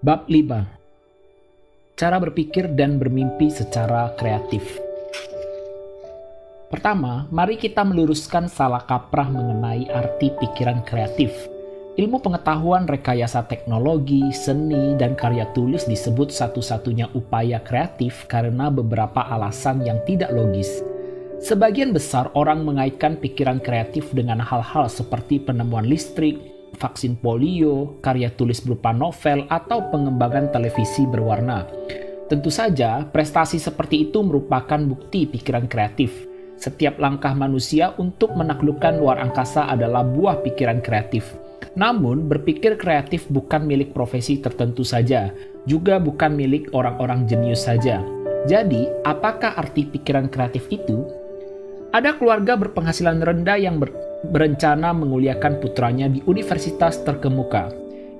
Bab 5. Cara berpikir dan bermimpi secara kreatif. Pertama, mari kita meluruskan salah kaprah mengenai arti pikiran kreatif. Ilmu pengetahuan, rekayasa teknologi, seni, dan karya tulis disebut satu-satunya upaya kreatif karena beberapa alasan yang tidak logis. Sebagian besar orang mengaitkan pikiran kreatif dengan hal-hal seperti penemuan listrik, vaksin polio, karya tulis berupa novel, atau pengembangan televisi berwarna. Tentu saja, prestasi seperti itu merupakan bukti pikiran kreatif. Setiap langkah manusia untuk menaklukkan luar angkasa adalah buah pikiran kreatif. Namun, berpikir kreatif bukan milik profesi tertentu saja, juga bukan milik orang-orang jenius saja. Jadi, apakah arti pikiran kreatif itu? Ada keluarga berpenghasilan rendah yang berencana menguliakan putranya di universitas terkemuka.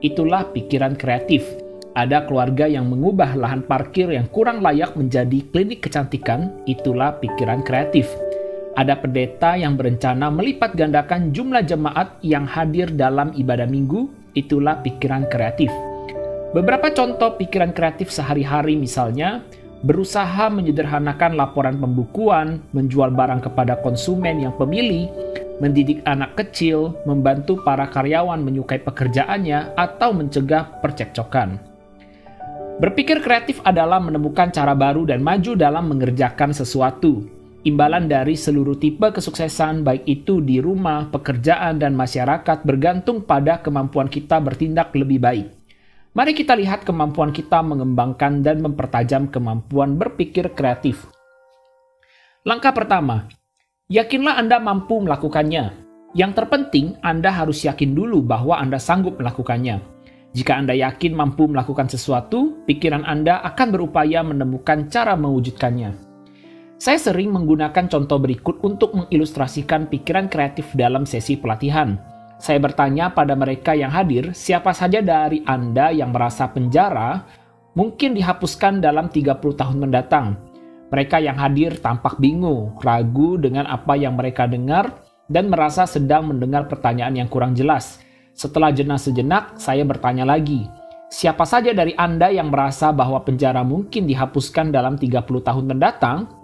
Itulah pikiran kreatif. Ada keluarga yang mengubah lahan parkir yang kurang layak menjadi klinik kecantikan. Itulah pikiran kreatif. Ada pendeta yang berencana melipat gandakan jumlah jemaat yang hadir dalam ibadah minggu. Itulah pikiran kreatif. Beberapa contoh pikiran kreatif sehari-hari misalnya, berusaha menyederhanakan laporan pembukuan, menjual barang kepada konsumen yang pemilih, mendidik anak kecil, membantu para karyawan menyukai pekerjaannya, atau mencegah percekcokan. Berpikir kreatif adalah menemukan cara baru dan maju dalam mengerjakan sesuatu. Imbalan dari seluruh tipe kesuksesan, baik itu di rumah, pekerjaan, dan masyarakat, bergantung pada kemampuan kita bertindak lebih baik. Mari kita lihat kemampuan kita mengembangkan dan mempertajam kemampuan berpikir kreatif. Langkah pertama, yakinlah Anda mampu melakukannya. Yang terpenting, Anda harus yakin dulu bahwa Anda sanggup melakukannya. Jika Anda yakin mampu melakukan sesuatu, pikiran Anda akan berupaya menemukan cara mewujudkannya. Saya sering menggunakan contoh berikut untuk mengilustrasikan pikiran kreatif dalam sesi pelatihan. Saya bertanya pada mereka yang hadir, siapa saja dari Anda yang merasa penjara mungkin dihapuskan dalam 30 tahun mendatang? Mereka yang hadir tampak bingung, ragu dengan apa yang mereka dengar, dan merasa sedang mendengar pertanyaan yang kurang jelas. Setelah jeda sejenak, saya bertanya lagi, siapa saja dari Anda yang merasa bahwa penjara mungkin dihapuskan dalam 30 tahun mendatang?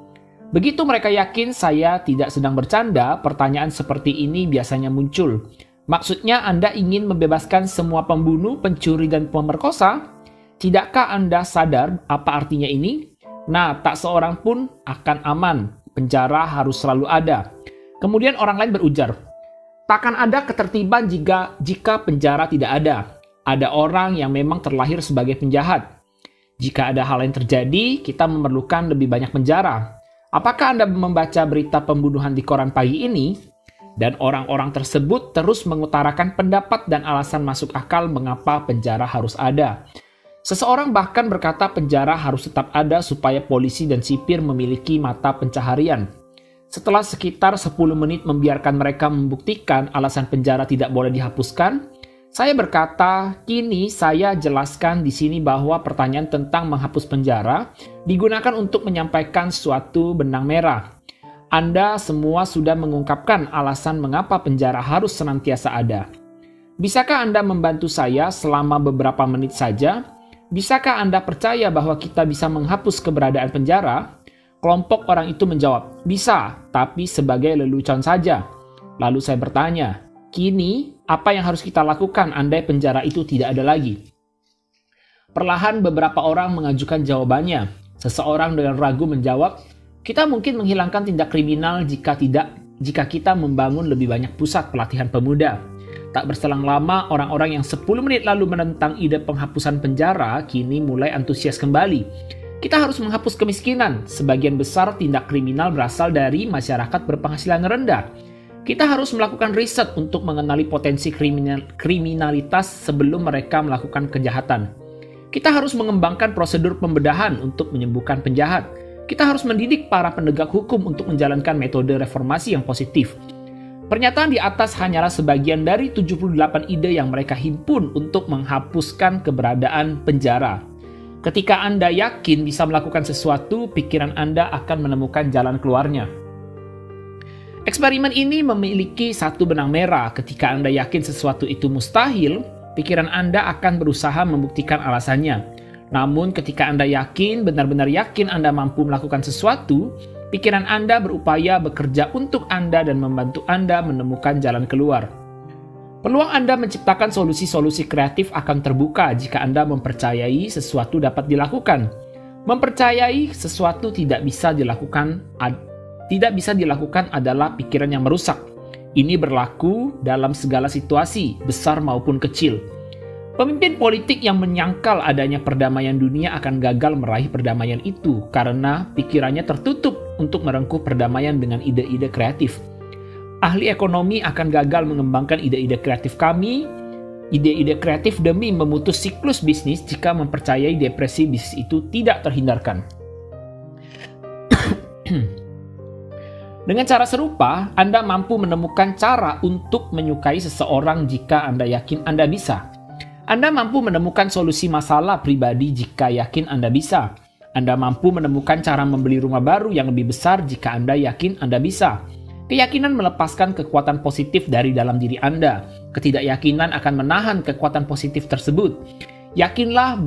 Begitu mereka yakin saya tidak sedang bercanda, pertanyaan seperti ini biasanya muncul. Maksudnya Anda ingin membebaskan semua pembunuh, pencuri, dan pemerkosa? Tidakkah Anda sadar apa artinya ini? Nah, tak seorang pun akan aman. Penjara harus selalu ada. Kemudian orang lain berujar, takkan ada ketertiban jika penjara tidak ada. Ada orang yang memang terlahir sebagai penjahat. Jika ada hal yang terjadi, kita memerlukan lebih banyak penjara. Apakah Anda membaca berita pembunuhan di koran pagi ini? Dan orang-orang tersebut terus mengutarakan pendapat dan alasan masuk akal mengapa penjara harus ada. Seseorang bahkan berkata penjara harus tetap ada supaya polisi dan sipir memiliki mata pencaharian. Setelah sekitar 10 menit membiarkan mereka membuktikan alasan penjara tidak boleh dihapuskan, saya berkata, kini saya jelaskan di sini bahwa pertanyaan tentang menghapus penjara digunakan untuk menyampaikan suatu benang merah. Anda semua sudah mengungkapkan alasan mengapa penjara harus senantiasa ada. Bisakah Anda membantu saya selama beberapa menit saja? Bisakah Anda percaya bahwa kita bisa menghapus keberadaan penjara? Kelompok orang itu menjawab, bisa, tapi sebagai lelucon saja. Lalu saya bertanya, kini apa yang harus kita lakukan andai penjara itu tidak ada lagi? Perlahan beberapa orang mengajukan jawabannya. Seseorang dengan ragu menjawab, kita mungkin menghilangkan tindak kriminal jika kita membangun lebih banyak pusat pelatihan pemuda. Tak berselang lama, orang-orang yang 10 menit lalu menentang ide penghapusan penjara kini mulai antusias kembali. Kita harus menghapus kemiskinan. Sebagian besar tindak kriminal berasal dari masyarakat berpenghasilan rendah. Kita harus melakukan riset untuk mengenali potensi kriminalitas sebelum mereka melakukan kejahatan. Kita harus mengembangkan prosedur pembedahan untuk menyembuhkan penjahat. Kita harus mendidik para penegak hukum untuk menjalankan metode reformasi yang positif. Pernyataan di atas hanyalah sebagian dari 78 ide yang mereka himpun untuk menghapuskan keberadaan penjara. Ketika Anda yakin bisa melakukan sesuatu, pikiran Anda akan menemukan jalan keluarnya. Eksperimen ini memiliki satu benang merah. Ketika Anda yakin sesuatu itu mustahil, pikiran Anda akan berusaha membuktikan alasannya. Namun ketika Anda yakin, benar-benar yakin Anda mampu melakukan sesuatu, pikiran Anda berupaya bekerja untuk Anda dan membantu Anda menemukan jalan keluar. Peluang Anda menciptakan solusi-solusi kreatif akan terbuka jika Anda mempercayai sesuatu dapat dilakukan. Mempercayai sesuatu tidak bisa dilakukan adalah pikiran yang merusak. Ini berlaku dalam segala situasi, besar maupun kecil. Pemimpin politik yang menyangkal adanya perdamaian dunia akan gagal meraih perdamaian itu karena pikirannya tertutup untuk merengkuh perdamaian dengan ide-ide kreatif. Ahli ekonomi akan gagal mengembangkan ide-ide kreatif demi memutus siklus bisnis jika mempercayai depresi bisnis itu tidak terhindarkan. Dengan cara serupa, Anda mampu menemukan cara untuk menyukai seseorang jika Anda yakin Anda bisa. Anda mampu menemukan solusi masalah pribadi jika yakin Anda bisa. Anda mampu menemukan cara membeli rumah baru yang lebih besar jika Anda yakin Anda bisa. Keyakinan melepaskan kekuatan positif dari dalam diri Anda. Ketidakyakinan akan menahan kekuatan positif tersebut. Yakinlah,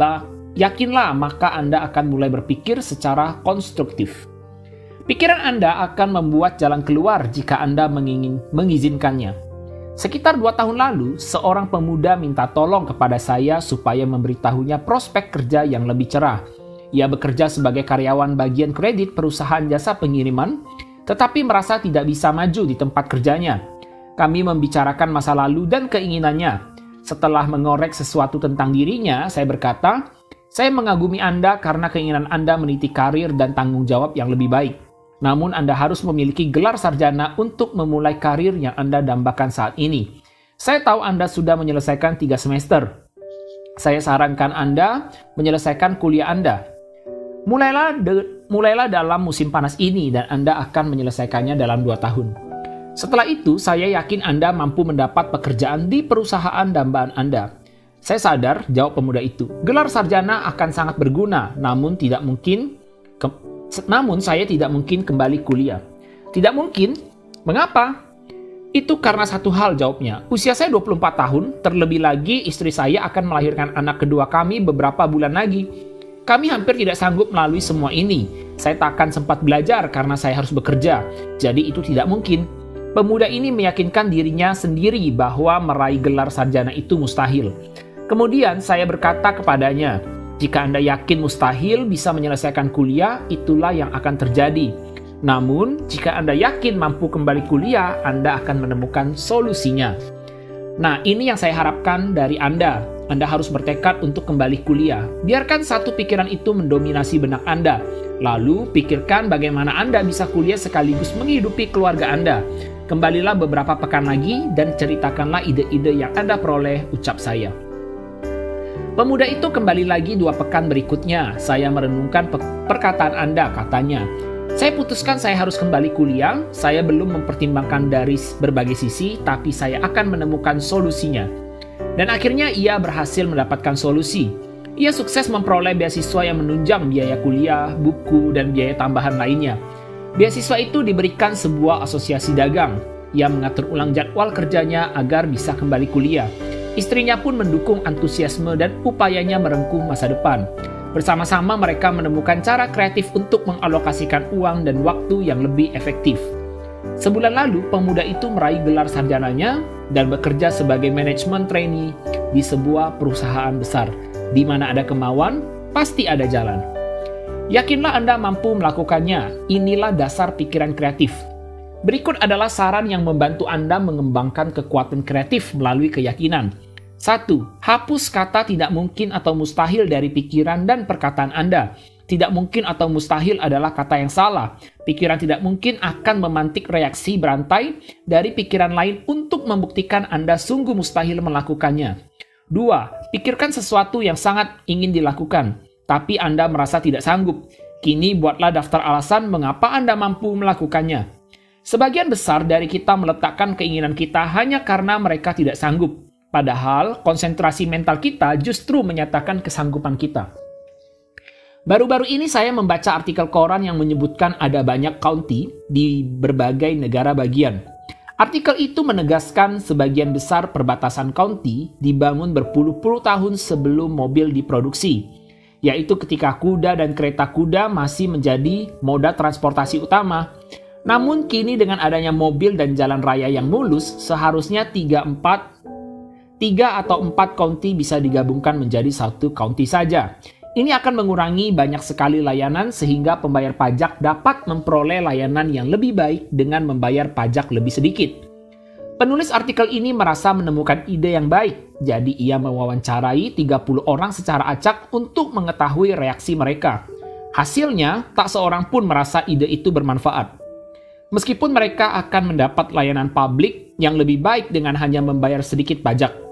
maka Anda akan mulai berpikir secara konstruktif. Pikiran Anda akan membuat jalan keluar jika Anda mengizinkannya. Sekitar 2 tahun lalu, seorang pemuda minta tolong kepada saya supaya memberitahunya prospek kerja yang lebih cerah. Ia bekerja sebagai karyawan bagian kredit perusahaan jasa pengiriman, tetapi merasa tidak bisa maju di tempat kerjanya. Kami membicarakan masa lalu dan keinginannya. Setelah mengorek sesuatu tentang dirinya, saya berkata, "Saya mengagumi Anda karena keinginan Anda meniti karir dan tanggung jawab yang lebih baik. Namun Anda harus memiliki gelar sarjana untuk memulai karir yang Anda dambakan saat ini. Saya tahu Anda sudah menyelesaikan 3 semester. Saya sarankan Anda menyelesaikan kuliah Anda. Mulailah dalam musim panas ini dan Anda akan menyelesaikannya dalam 2 tahun. Setelah itu, saya yakin Anda mampu mendapat pekerjaan di perusahaan dambaan Anda." Saya sadar, jawab pemuda itu, gelar sarjana akan sangat berguna, namun saya tidak mungkin kembali kuliah. Tidak mungkin? Mengapa? Itu karena satu hal, jawabnya. Usia saya 24 tahun, terlebih lagi istri saya akan melahirkan anak kedua kami beberapa bulan lagi. Kami hampir tidak sanggup melalui semua ini. Saya tak akan sempat belajar karena saya harus bekerja. Jadi itu tidak mungkin. Pemuda ini meyakinkan dirinya sendiri bahwa meraih gelar sarjana itu mustahil. Kemudian saya berkata kepadanya, "Jika Anda yakin mustahil bisa menyelesaikan kuliah, itulah yang akan terjadi. Namun, jika Anda yakin mampu kembali kuliah, Anda akan menemukan solusinya." Nah, ini yang saya harapkan dari Anda. Anda harus bertekad untuk kembali kuliah. Biarkan satu pikiran itu mendominasi benak Anda. Lalu, pikirkan bagaimana Anda bisa kuliah sekaligus menghidupi keluarga Anda. Kembalilah beberapa pekan lagi dan ceritakanlah ide-ide yang Anda peroleh, ucap saya. Pemuda itu kembali lagi 2 pekan berikutnya. Saya merenungkan perkataan Anda, katanya. Saya putuskan saya harus kembali kuliah. Saya belum mempertimbangkan dari berbagai sisi, tapi saya akan menemukan solusinya. Dan akhirnya ia berhasil mendapatkan solusi. Ia sukses memperoleh beasiswa yang menunjang biaya kuliah, buku, dan biaya tambahan lainnya. Beasiswa itu diberikan sebuah asosiasi dagang. Ia mengatur ulang jadwal kerjanya agar bisa kembali kuliah. Istrinya pun mendukung antusiasme dan upayanya merengkuh masa depan. Bersama-sama mereka menemukan cara kreatif untuk mengalokasikan uang dan waktu yang lebih efektif. Sebulan lalu, pemuda itu meraih gelar sarjananya dan bekerja sebagai manajemen trainee di sebuah perusahaan besar. Di mana ada kemauan, pasti ada jalan. Yakinlah Anda mampu melakukannya. Inilah dasar pikiran kreatif. Berikut adalah saran yang membantu Anda mengembangkan kekuatan kreatif melalui keyakinan. 1. Hapus kata tidak mungkin atau mustahil dari pikiran dan perkataan Anda. Tidak mungkin atau mustahil adalah kata yang salah. Pikiran tidak mungkin akan memantik reaksi berantai dari pikiran lain untuk membuktikan Anda sungguh mustahil melakukannya. 2. Pikirkan sesuatu yang sangat ingin dilakukan, tapi Anda merasa tidak sanggup. Kini buatlah daftar alasan mengapa Anda mampu melakukannya. Sebagian besar dari kita meletakkan keinginan kita hanya karena mereka tidak sanggup. Padahal konsentrasi mental kita justru menyatakan kesanggupan kita. Baru-baru ini saya membaca artikel koran yang menyebutkan ada banyak county di berbagai negara bagian. Artikel itu menegaskan sebagian besar perbatasan county dibangun berpuluh-puluh tahun sebelum mobil diproduksi, yaitu ketika kuda dan kereta kuda masih menjadi moda transportasi utama. Namun kini dengan adanya mobil dan jalan raya yang mulus, seharusnya 3 atau 4 county bisa digabungkan menjadi satu county saja. Ini akan mengurangi banyak sekali layanan sehingga pembayar pajak dapat memperoleh layanan yang lebih baik dengan membayar pajak lebih sedikit. Penulis artikel ini merasa menemukan ide yang baik, jadi ia mewawancarai 30 orang secara acak untuk mengetahui reaksi mereka. Hasilnya, tak seorang pun merasa ide itu bermanfaat. Meskipun mereka akan mendapat layanan publik yang lebih baik dengan hanya membayar sedikit pajak.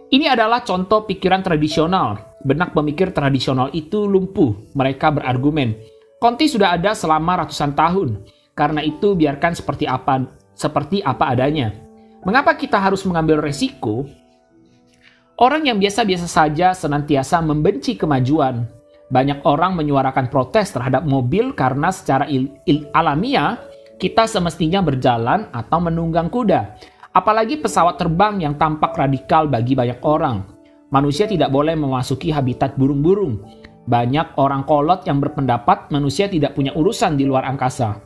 Ini adalah contoh pikiran tradisional. Benak pemikir tradisional itu lumpuh. Mereka berargumen, county sudah ada selama ratusan tahun. Karena itu biarkan seperti apa adanya. Mengapa kita harus mengambil resiko? Orang yang biasa-biasa saja senantiasa membenci kemajuan. Banyak orang menyuarakan protes terhadap mobil karena secara alamiah kita semestinya berjalan atau menunggang kuda. Apalagi pesawat terbang yang tampak radikal bagi banyak orang. Manusia tidak boleh memasuki habitat burung-burung. Banyak orang kolot yang berpendapat manusia tidak punya urusan di luar angkasa.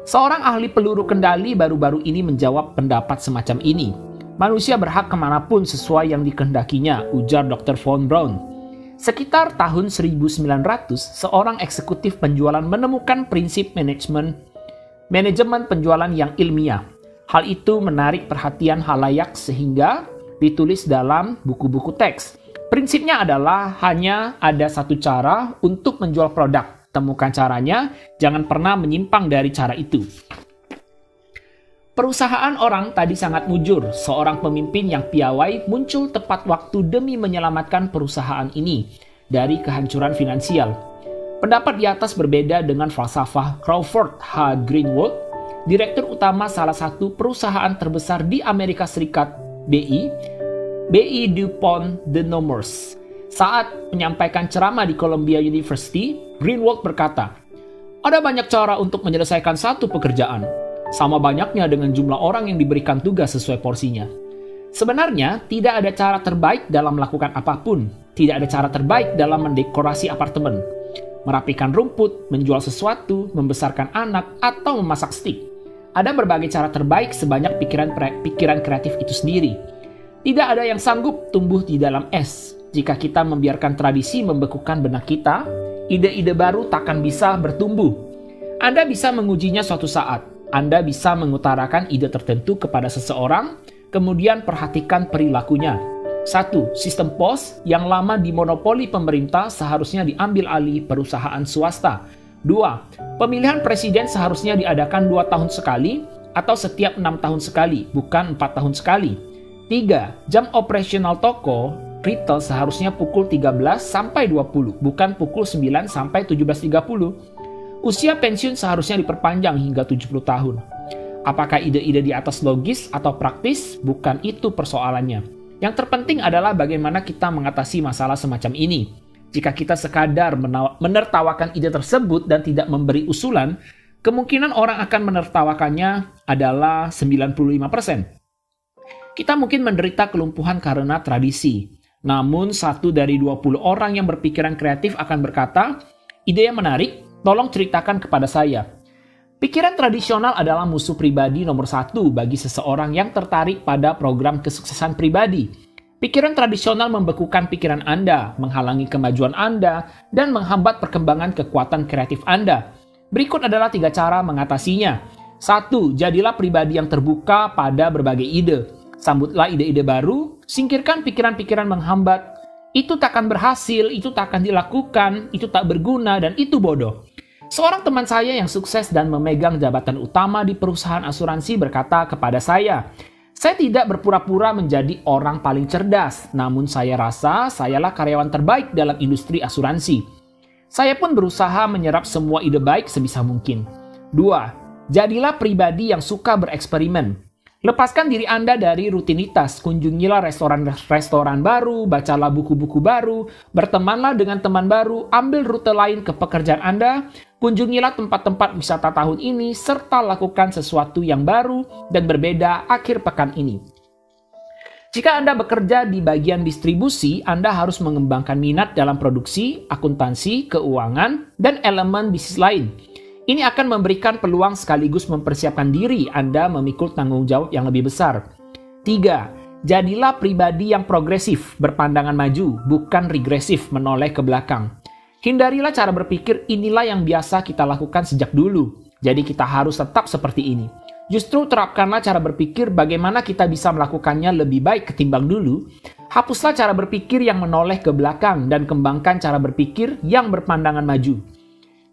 Seorang ahli peluru kendali baru-baru ini menjawab pendapat semacam ini. Manusia berhak kemanapun sesuai yang dikehendakinya, ujar Dr. Von Braun. Sekitar tahun 1900, seorang eksekutif penjualan menemukan prinsip manajemen penjualan yang ilmiah. Hal itu menarik perhatian halayak sehingga ditulis dalam buku-buku teks. Prinsipnya adalah hanya ada satu cara untuk menjual produk. Temukan caranya, jangan pernah menyimpang dari cara itu. Perusahaan orang tadi sangat mujur. Seorang pemimpin yang piawai muncul tepat waktu demi menyelamatkan perusahaan ini dari kehancuran finansial. Pendapat di atas berbeda dengan falsafah Crawford H. Greenwald, direktur utama salah satu perusahaan terbesar di Amerika Serikat, BI DuPont de Nemours. Saat menyampaikan ceramah di Columbia University, Greenwald berkata, "Ada banyak cara untuk menyelesaikan satu pekerjaan, sama banyaknya dengan jumlah orang yang diberikan tugas sesuai porsinya. Sebenarnya, tidak ada cara terbaik dalam melakukan apapun. Tidak ada cara terbaik dalam mendekorasi apartemen, merapikan rumput, menjual sesuatu, membesarkan anak, atau memasak steak. Ada berbagai cara terbaik sebanyak pikiran kreatif itu sendiri. Tidak ada yang sanggup tumbuh di dalam es. Jika kita membiarkan tradisi membekukan benak kita, ide-ide baru takkan bisa bertumbuh. Anda bisa mengujinya suatu saat. Anda bisa mengutarakan ide tertentu kepada seseorang, kemudian perhatikan perilakunya. 1. Sistem pos yang lama dimonopoli pemerintah seharusnya diambil alih perusahaan swasta. 2. Pemilihan presiden seharusnya diadakan 2 tahun sekali atau setiap 6 tahun sekali, bukan 4 tahun sekali. 3. Jam operasional toko retail seharusnya pukul 13 sampai 20, bukan pukul 9 sampai 17.30. Usia pensiun seharusnya diperpanjang hingga 70 tahun. Apakah ide-ide di atas logis atau praktis? Bukan itu persoalannya. Yang terpenting adalah bagaimana kita mengatasi masalah semacam ini. Jika kita sekadar menertawakan ide tersebut dan tidak memberi usulan, kemungkinan orang akan menertawakannya adalah 95%. Kita mungkin menderita kelumpuhan karena tradisi. Namun 1 dari 20 orang yang berpikiran kreatif akan berkata, "Ide yang menarik, tolong ceritakan kepada saya." Pikiran tradisional adalah musuh pribadi nomor 1 bagi seseorang yang tertarik pada program kesuksesan pribadi. Pikiran tradisional membekukan pikiran Anda, menghalangi kemajuan Anda, dan menghambat perkembangan kekuatan kreatif Anda. Berikut adalah 3 cara mengatasinya. 1. Jadilah pribadi yang terbuka pada berbagai ide. Sambutlah ide-ide baru, singkirkan pikiran-pikiran menghambat. Itu takkan berhasil, itu takkan dilakukan, itu tak berguna, dan itu bodoh. Seorang teman saya yang sukses dan memegang jabatan utama di perusahaan asuransi berkata kepada saya, "Saya tidak berpura-pura menjadi orang paling cerdas, namun saya rasa sayalah karyawan terbaik dalam industri asuransi. Saya pun berusaha menyerap semua ide baik sebisa mungkin." 2. Jadilah pribadi yang suka bereksperimen. Lepaskan diri Anda dari rutinitas, kunjungilah restoran baru, bacalah buku-buku baru, bertemanlah dengan teman baru, ambil rute lain ke pekerjaan Anda, Kunjungilah tempat-tempat wisata tahun ini serta lakukan sesuatu yang baru dan berbeda akhir pekan ini. Jika Anda bekerja di bagian distribusi, Anda harus mengembangkan minat dalam produksi, akuntansi, keuangan, dan elemen bisnis lain. Ini akan memberikan peluang sekaligus mempersiapkan diri Anda memikul tanggung jawab yang lebih besar. 3. Jadilah pribadi yang progresif, berpandangan maju, bukan regresif menoleh ke belakang. Hindarilah cara berpikir inilah yang biasa kita lakukan sejak dulu, jadi kita harus tetap seperti ini. Justru terapkanlah cara berpikir bagaimana kita bisa melakukannya lebih baik ketimbang dulu. Hapuslah cara berpikir yang menoleh ke belakang dan kembangkan cara berpikir yang berpandangan maju.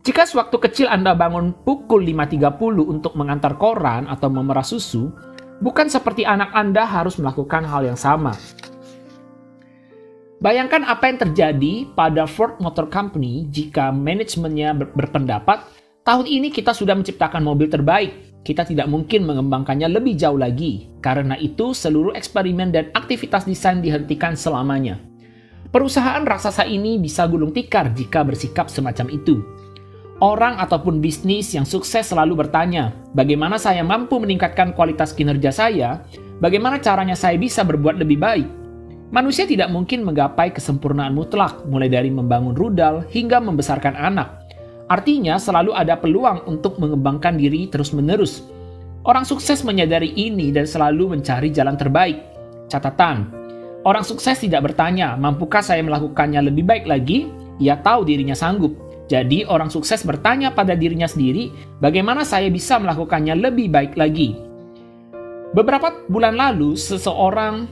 Jika sewaktu kecil Anda bangun pukul 5.30 untuk mengantar koran atau memerah susu, bukan seperti anak Anda harus melakukan hal yang sama. Bayangkan apa yang terjadi pada Ford Motor Company jika manajemennya berpendapat, tahun ini kita sudah menciptakan mobil terbaik, kita tidak mungkin mengembangkannya lebih jauh lagi. Karena itu, seluruh eksperimen dan aktivitas desain dihentikan selamanya. Perusahaan raksasa ini bisa gulung tikar jika bersikap semacam itu. Orang ataupun bisnis yang sukses selalu bertanya, bagaimana saya mampu meningkatkan kualitas kinerja saya? Bagaimana caranya saya bisa berbuat lebih baik? Manusia tidak mungkin menggapai kesempurnaan mutlak, mulai dari membangun rudal hingga membesarkan anak. Artinya, selalu ada peluang untuk mengembangkan diri terus-menerus. Orang sukses menyadari ini dan selalu mencari jalan terbaik. Catatan, orang sukses tidak bertanya, mampukah saya melakukannya lebih baik lagi? Ia tahu dirinya sanggup. Jadi, orang sukses bertanya pada dirinya sendiri, bagaimana saya bisa melakukannya lebih baik lagi? Beberapa bulan lalu, seorang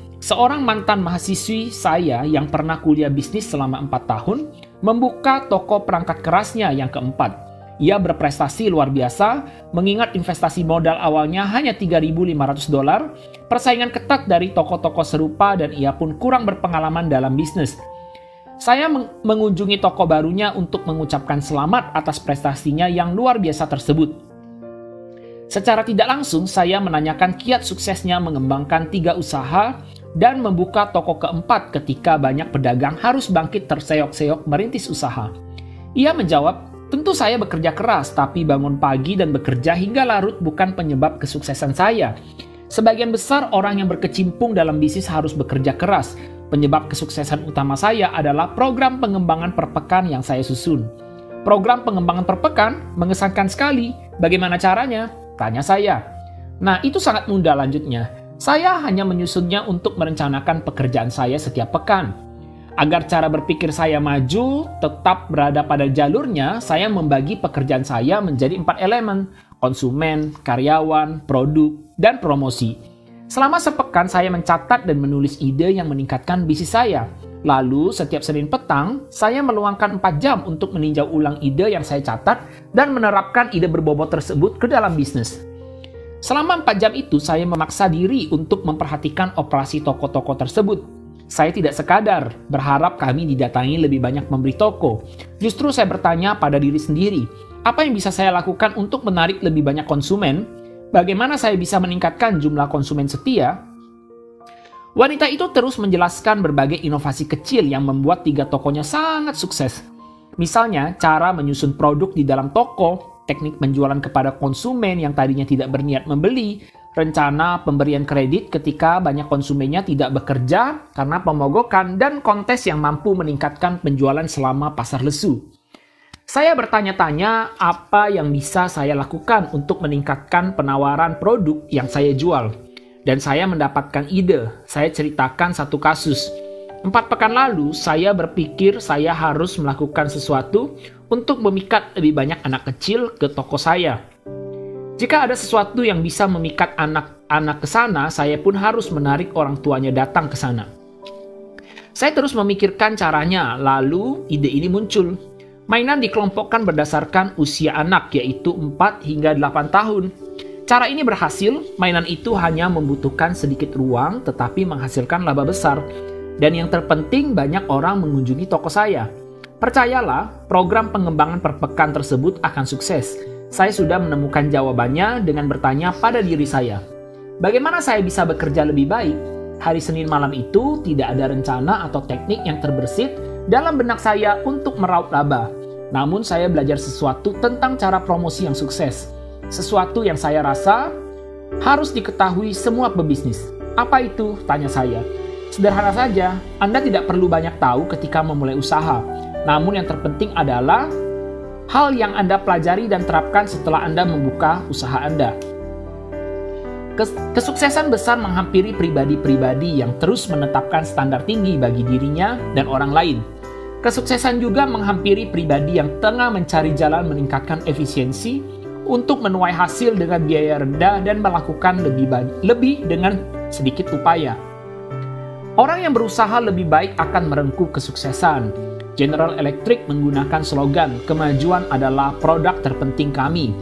mantan mahasiswi saya yang pernah kuliah bisnis selama 4 tahun, membuka toko perangkat kerasnya yang keempat. Ia berprestasi luar biasa, mengingat investasi modal awalnya hanya $3.500, persaingan ketat dari toko-toko serupa dan ia pun kurang berpengalaman dalam bisnis. Saya mengunjungi toko barunya untuk mengucapkan selamat atas prestasinya yang luar biasa tersebut. Secara tidak langsung, saya menanyakan kiat suksesnya mengembangkan 3 usaha dan membuka toko keempat ketika banyak pedagang harus bangkit terseok-seok merintis usaha. Ia menjawab, tentu saya bekerja keras, tapi bangun pagi dan bekerja hingga larut bukan penyebab kesuksesan saya. Sebagian besar orang yang berkecimpung dalam bisnis harus bekerja keras. Penyebab kesuksesan utama saya adalah program pengembangan per pekan yang saya susun. Program pengembangan per pekan mengesankan sekali. Bagaimana caranya? Tanya saya. Nah, itu sangat mudah lanjutnya. Saya hanya menyusunnya untuk merencanakan pekerjaan saya setiap pekan. Agar cara berpikir saya maju, tetap berada pada jalurnya, saya membagi pekerjaan saya menjadi 4 elemen: konsumen, karyawan, produk, dan promosi. Selama sepekan saya mencatat dan menulis ide yang meningkatkan bisnis saya. Lalu, setiap Senin petang, saya meluangkan 4 jam untuk meninjau ulang ide yang saya catat dan menerapkan ide berbobot tersebut ke dalam bisnis. Selama 4 jam itu, saya memaksa diri untuk memperhatikan operasi toko-toko tersebut. Saya tidak sekadar berharap kami didatangi lebih banyak pembeli toko. Justru saya bertanya pada diri sendiri, apa yang bisa saya lakukan untuk menarik lebih banyak konsumen? Bagaimana saya bisa meningkatkan jumlah konsumen setia? Wanita itu terus menjelaskan berbagai inovasi kecil yang membuat 3 tokonya sangat sukses. Misalnya, cara menyusun produk di dalam toko, teknik penjualan kepada konsumen yang tadinya tidak berniat membeli, rencana pemberian kredit ketika banyak konsumennya tidak bekerja karena pemogokan, dan kontes yang mampu meningkatkan penjualan selama pasar lesu. Saya bertanya-tanya apa yang bisa saya lakukan untuk meningkatkan penawaran produk yang saya jual. Dan saya mendapatkan ide. Saya ceritakan satu kasus. 4 pekan lalu, saya berpikir saya harus melakukan sesuatu untuk memikat lebih banyak anak kecil ke toko saya. Jika ada sesuatu yang bisa memikat anak-anak ke sana, saya pun harus menarik orang tuanya datang ke sana. Saya terus memikirkan caranya, lalu ide ini muncul. Mainan dikelompokkan berdasarkan usia anak, yaitu 4 hingga 8 tahun. Cara ini berhasil, mainan itu hanya membutuhkan sedikit ruang tetapi menghasilkan laba besar. Dan yang terpenting, banyak orang mengunjungi toko saya. Percayalah, program pengembangan per pekan tersebut akan sukses. Saya sudah menemukan jawabannya dengan bertanya pada diri saya. Bagaimana saya bisa bekerja lebih baik? Hari Senin malam itu tidak ada rencana atau teknik yang terbersit dalam benak saya untuk meraup laba. Namun saya belajar sesuatu tentang cara promosi yang sukses. Sesuatu yang saya rasa harus diketahui semua pebisnis. Apa itu? Tanya saya. Sederhana saja, Anda tidak perlu banyak tahu ketika memulai usaha. Namun yang terpenting adalah hal yang Anda pelajari dan terapkan setelah Anda membuka usaha Anda. Kesuksesan besar menghampiri pribadi-pribadi yang terus menetapkan standar tinggi bagi dirinya dan orang lain. Kesuksesan juga menghampiri pribadi yang tengah mencari jalan meningkatkan efisiensi untuk menuai hasil dengan biaya rendah dan melakukan lebih dengan sedikit upaya. Orang yang berusaha lebih baik akan merengkuh kesuksesan. General Electric menggunakan slogan, "Kemajuan adalah produk terpenting kami."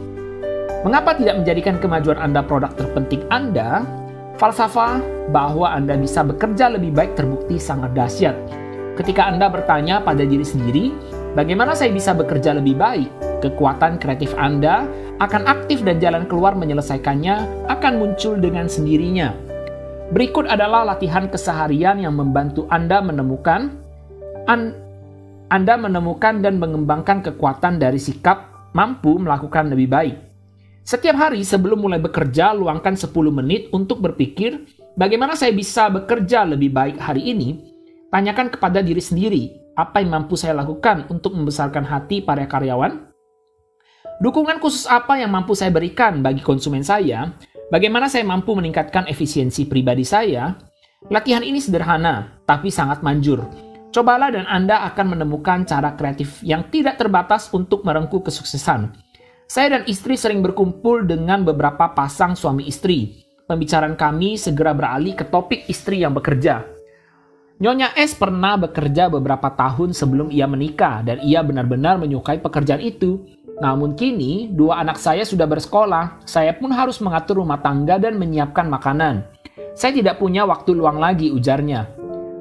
Mengapa tidak menjadikan kemajuan Anda produk terpenting Anda? Falsafah bahwa Anda bisa bekerja lebih baik terbukti sangat dahsyat. Ketika Anda bertanya pada diri sendiri, bagaimana saya bisa bekerja lebih baik? Kekuatan kreatif Anda akan aktif dan jalan keluar menyelesaikannya akan muncul dengan sendirinya. Berikut adalah latihan keseharian yang membantu Anda menemukan dan mengembangkan kekuatan dari sikap mampu melakukan lebih baik. Setiap hari sebelum mulai bekerja, luangkan 10 menit untuk berpikir, bagaimana saya bisa bekerja lebih baik hari ini? Tanyakan kepada diri sendiri, apa yang mampu saya lakukan untuk membesarkan hati para karyawan? Dukungan khusus apa yang mampu saya berikan bagi konsumen saya? Bagaimana saya mampu meningkatkan efisiensi pribadi saya? Latihan ini sederhana, tapi sangat manjur. Cobalah dan Anda akan menemukan cara kreatif yang tidak terbatas untuk merengkuh kesuksesan. Saya dan istri sering berkumpul dengan beberapa pasang suami istri. Pembicaraan kami segera beralih ke topik istri yang bekerja. Nyonya S pernah bekerja beberapa tahun sebelum ia menikah dan ia benar-benar menyukai pekerjaan itu. Namun kini, 2 anak saya sudah bersekolah. Saya pun harus mengatur rumah tangga dan menyiapkan makanan. Saya tidak punya waktu luang lagi, ujarnya.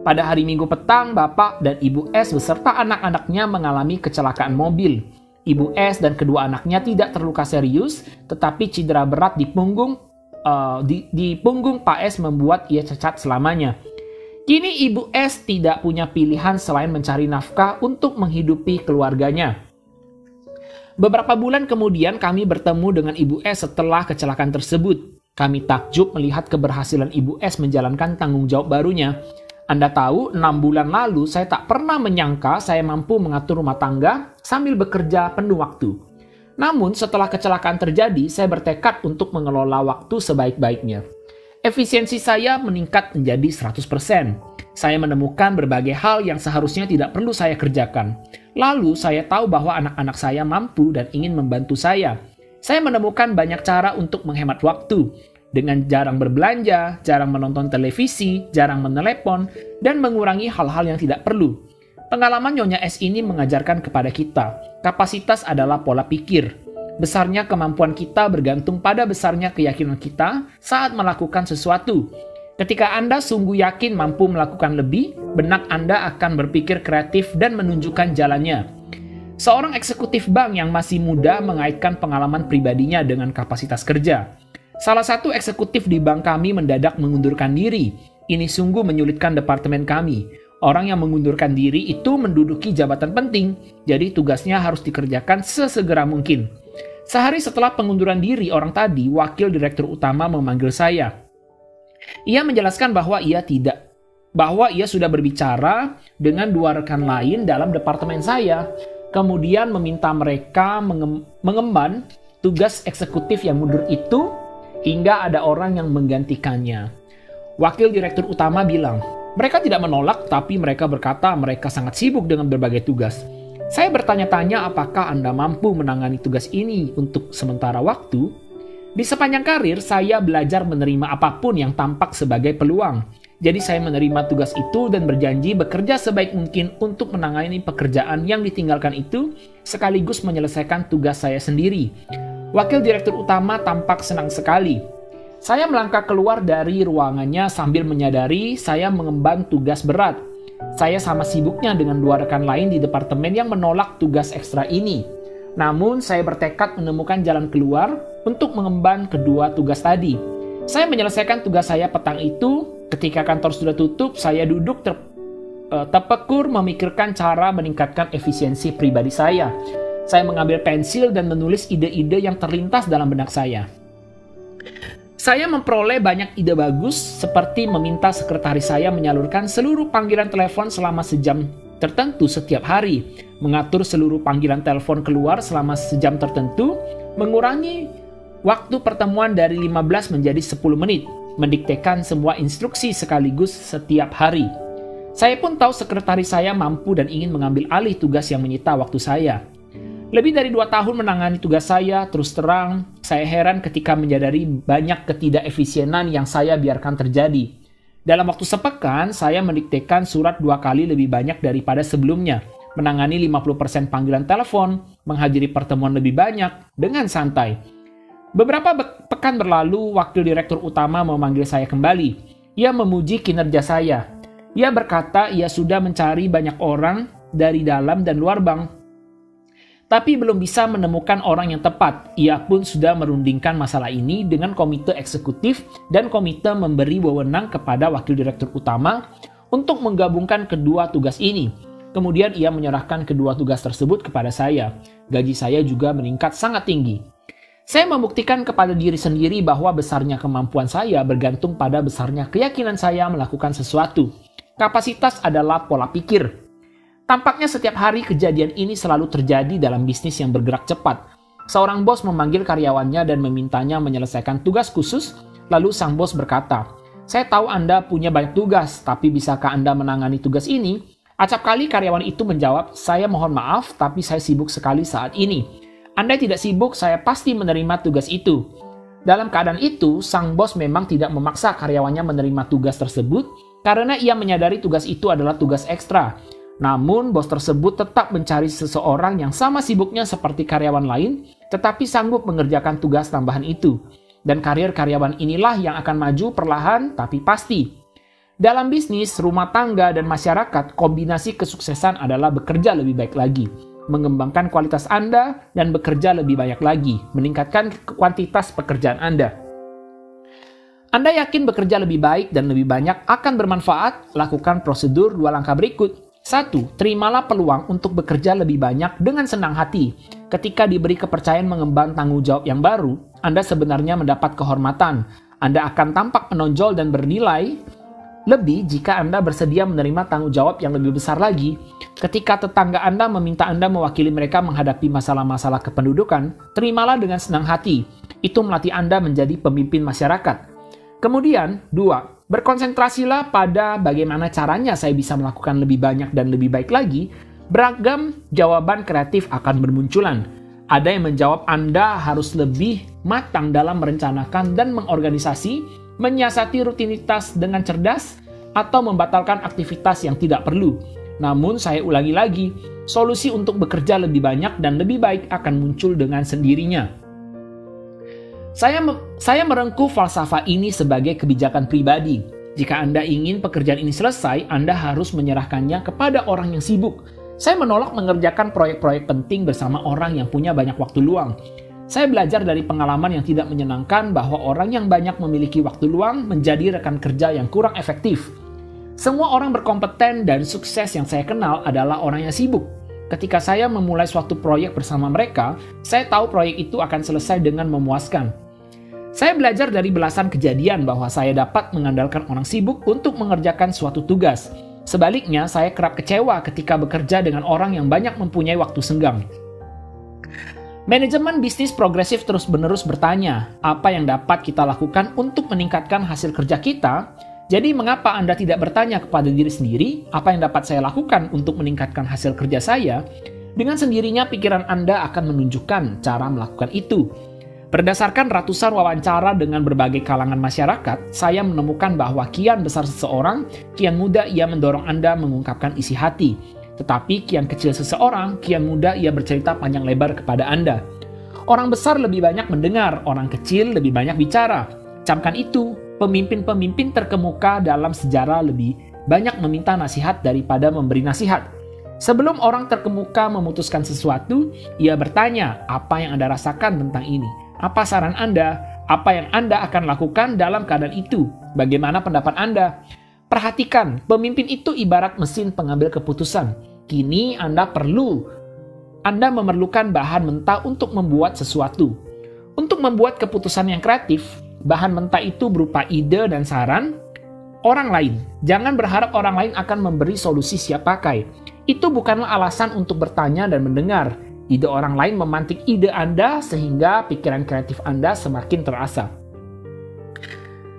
Pada hari Minggu petang, Bapak dan Ibu S beserta anak-anaknya mengalami kecelakaan mobil. Ibu S dan kedua anaknya tidak terluka serius, tetapi cedera berat di punggung Pak S membuat ia cacat selamanya. Kini Ibu S tidak punya pilihan selain mencari nafkah untuk menghidupi keluarganya. Beberapa bulan kemudian kami bertemu dengan Ibu S setelah kecelakaan tersebut. Kami takjub melihat keberhasilan Ibu S menjalankan tanggung jawab barunya. Anda tahu, 6 bulan lalu saya tak pernah menyangka saya mampu mengatur rumah tangga sambil bekerja penuh waktu. Namun setelah kecelakaan terjadi, saya bertekad untuk mengelola waktu sebaik-baiknya. Efisiensi saya meningkat menjadi 100%. Saya menemukan berbagai hal yang seharusnya tidak perlu saya kerjakan. Lalu saya tahu bahwa anak-anak saya mampu dan ingin membantu saya. Saya menemukan banyak cara untuk menghemat waktu. Dengan jarang berbelanja, jarang menonton televisi, jarang menelepon, dan mengurangi hal-hal yang tidak perlu. Pengalaman Nyonya S ini mengajarkan kepada kita, kapasitas adalah pola pikir. Besarnya kemampuan kita bergantung pada besarnya keyakinan kita saat melakukan sesuatu. Ketika Anda sungguh yakin mampu melakukan lebih, benak Anda akan berpikir kreatif dan menunjukkan jalannya. Seorang eksekutif bank yang masih muda mengaitkan pengalaman pribadinya dengan kapasitas kerja. Salah satu eksekutif di bank kami mendadak mengundurkan diri. Ini sungguh menyulitkan departemen kami. Orang yang mengundurkan diri itu menduduki jabatan penting, jadi tugasnya harus dikerjakan sesegera mungkin. Sehari setelah pengunduran diri orang tadi, wakil direktur utama memanggil saya. Ia menjelaskan bahwa ia sudah berbicara dengan 2 rekan lain dalam departemen saya, kemudian meminta mereka mengemban tugas eksekutif yang mundur itu hingga ada orang yang menggantikannya. Wakil direktur utama bilang, mereka tidak menolak, tapi mereka berkata mereka sangat sibuk dengan berbagai tugas. Saya bertanya-tanya apakah Anda mampu menangani tugas ini untuk sementara waktu? Di sepanjang karir, saya belajar menerima apapun yang tampak sebagai peluang. Jadi saya menerima tugas itu dan berjanji bekerja sebaik mungkin untuk menangani pekerjaan yang ditinggalkan itu, sekaligus menyelesaikan tugas saya sendiri. Wakil direktur utama tampak senang sekali. Saya melangkah keluar dari ruangannya sambil menyadari saya mengemban tugas berat. Saya sama sibuknya dengan 2 rekan lain di departemen yang menolak tugas ekstra ini. Namun, saya bertekad menemukan jalan keluar untuk mengemban kedua tugas tadi. Saya menyelesaikan tugas saya petang itu. Ketika kantor sudah tutup, saya duduk terpekur memikirkan cara meningkatkan efisiensi pribadi saya. Saya mengambil pensil dan menulis ide-ide yang terlintas dalam benak saya. Saya memperoleh banyak ide bagus, seperti meminta sekretaris saya menyalurkan seluruh panggilan telepon selama sejam tertentu setiap hari, mengatur seluruh panggilan telepon keluar selama sejam tertentu, mengurangi waktu pertemuan dari 15 menjadi 10 menit, mendiktekan semua instruksi sekaligus setiap hari. Saya pun tahu sekretaris saya mampu dan ingin mengambil alih tugas yang menyita waktu saya. Lebih dari 2 tahun menangani tugas saya, terus terang, saya heran ketika menyadari banyak ketidakefisienan yang saya biarkan terjadi. Dalam waktu sepekan, saya mendiktekan surat 2 kali lebih banyak daripada sebelumnya, menangani 50% panggilan telepon, menghadiri pertemuan lebih banyak, dengan santai. Beberapa pekan berlalu, wakil direktur utama memanggil saya kembali. Ia memuji kinerja saya. Ia berkata ia sudah mencari banyak orang dari dalam dan luar bank, tapi belum bisa menemukan orang yang tepat. Ia pun sudah merundingkan masalah ini dengan komite eksekutif dan komite memberi wewenang kepada wakil direktur utama untuk menggabungkan kedua tugas ini. Kemudian ia menyerahkan kedua tugas tersebut kepada saya. Gaji saya juga meningkat sangat tinggi. Saya membuktikan kepada diri sendiri bahwa besarnya kemampuan saya bergantung pada besarnya keyakinan saya melakukan sesuatu. Kapasitas adalah pola pikir. Tampaknya setiap hari kejadian ini selalu terjadi dalam bisnis yang bergerak cepat. Seorang bos memanggil karyawannya dan memintanya menyelesaikan tugas khusus, lalu sang bos berkata, "Saya tahu Anda punya banyak tugas, tapi bisakah Anda menangani tugas ini?" Acap kali karyawan itu menjawab, "Saya mohon maaf, tapi saya sibuk sekali saat ini." "Anda tidak sibuk, saya pasti menerima tugas itu." Dalam keadaan itu, sang bos memang tidak memaksa karyawannya menerima tugas tersebut, karena ia menyadari tugas itu adalah tugas ekstra. Namun, bos tersebut tetap mencari seseorang yang sama sibuknya seperti karyawan lain, tetapi sanggup mengerjakan tugas tambahan itu. Dan karir karyawan inilah yang akan maju perlahan tapi pasti. Dalam bisnis, rumah tangga, dan masyarakat, kombinasi kesuksesan adalah bekerja lebih baik lagi, mengembangkan kualitas Anda, dan bekerja lebih banyak lagi, meningkatkan kuantitas pekerjaan Anda. Anda yakin bekerja lebih baik dan lebih banyak akan bermanfaat? Lakukan prosedur 2 langkah berikut. 1. Terimalah peluang untuk bekerja lebih banyak dengan senang hati. Ketika diberi kepercayaan mengemban tanggung jawab yang baru, Anda sebenarnya mendapat kehormatan. Anda akan tampak menonjol dan bernilai lebih jika Anda bersedia menerima tanggung jawab yang lebih besar lagi. Ketika tetangga Anda meminta Anda mewakili mereka menghadapi masalah-masalah kependudukan, terimalah dengan senang hati. Itu melatih Anda menjadi pemimpin masyarakat. Kemudian, 2. Berkonsentrasilah pada bagaimana caranya saya bisa melakukan lebih banyak dan lebih baik lagi. Beragam jawaban kreatif akan bermunculan. Ada yang menjawab Anda harus lebih matang dalam merencanakan dan mengorganisasi, menyiasati rutinitas dengan cerdas, atau membatalkan aktivitas yang tidak perlu. Namun saya ulangi lagi, solusi untuk bekerja lebih banyak dan lebih baik akan muncul dengan sendirinya. Saya merengkuh falsafah ini sebagai kebijakan pribadi. Jika Anda ingin pekerjaan ini selesai, Anda harus menyerahkannya kepada orang yang sibuk. Saya menolak mengerjakan proyek-proyek penting bersama orang yang punya banyak waktu luang. Saya belajar dari pengalaman yang tidak menyenangkan bahwa orang yang banyak memiliki waktu luang menjadi rekan kerja yang kurang efektif. Semua orang berkompeten dan sukses yang saya kenal adalah orang yang sibuk. Ketika saya memulai suatu proyek bersama mereka, saya tahu proyek itu akan selesai dengan memuaskan. Saya belajar dari belasan kejadian bahwa saya dapat mengandalkan orang sibuk untuk mengerjakan suatu tugas. Sebaliknya, saya kerap kecewa ketika bekerja dengan orang yang banyak mempunyai waktu senggang. Manajemen bisnis progresif terus-menerus bertanya, apa yang dapat kita lakukan untuk meningkatkan hasil kerja kita? Jadi, mengapa Anda tidak bertanya kepada diri sendiri, apa yang dapat saya lakukan untuk meningkatkan hasil kerja saya? Dengan sendirinya, pikiran Anda akan menunjukkan cara melakukan itu. Berdasarkan ratusan wawancara dengan berbagai kalangan masyarakat, saya menemukan bahwa kian besar seseorang, kian mudah ia mendorong Anda mengungkapkan isi hati. Tetapi kian kecil seseorang, kian mudah ia bercerita panjang lebar kepada Anda. Orang besar lebih banyak mendengar, orang kecil lebih banyak bicara. Camkan itu, pemimpin-pemimpin terkemuka dalam sejarah lebih banyak meminta nasihat daripada memberi nasihat. Sebelum orang terkemuka memutuskan sesuatu, ia bertanya, apa yang Anda rasakan tentang ini? Apa saran Anda? Apa yang Anda akan lakukan dalam keadaan itu? Bagaimana pendapat Anda? Perhatikan, pemimpin itu ibarat mesin pengambil keputusan. Kini Anda memerlukan bahan mentah untuk membuat sesuatu. Untuk membuat keputusan yang kreatif, bahan mentah itu berupa ide dan saran orang lain. Jangan berharap orang lain akan memberi solusi siap pakai. Itu bukanlah alasan untuk bertanya dan mendengar. Ide orang lain memantik ide Anda sehingga pikiran kreatif Anda semakin terasa.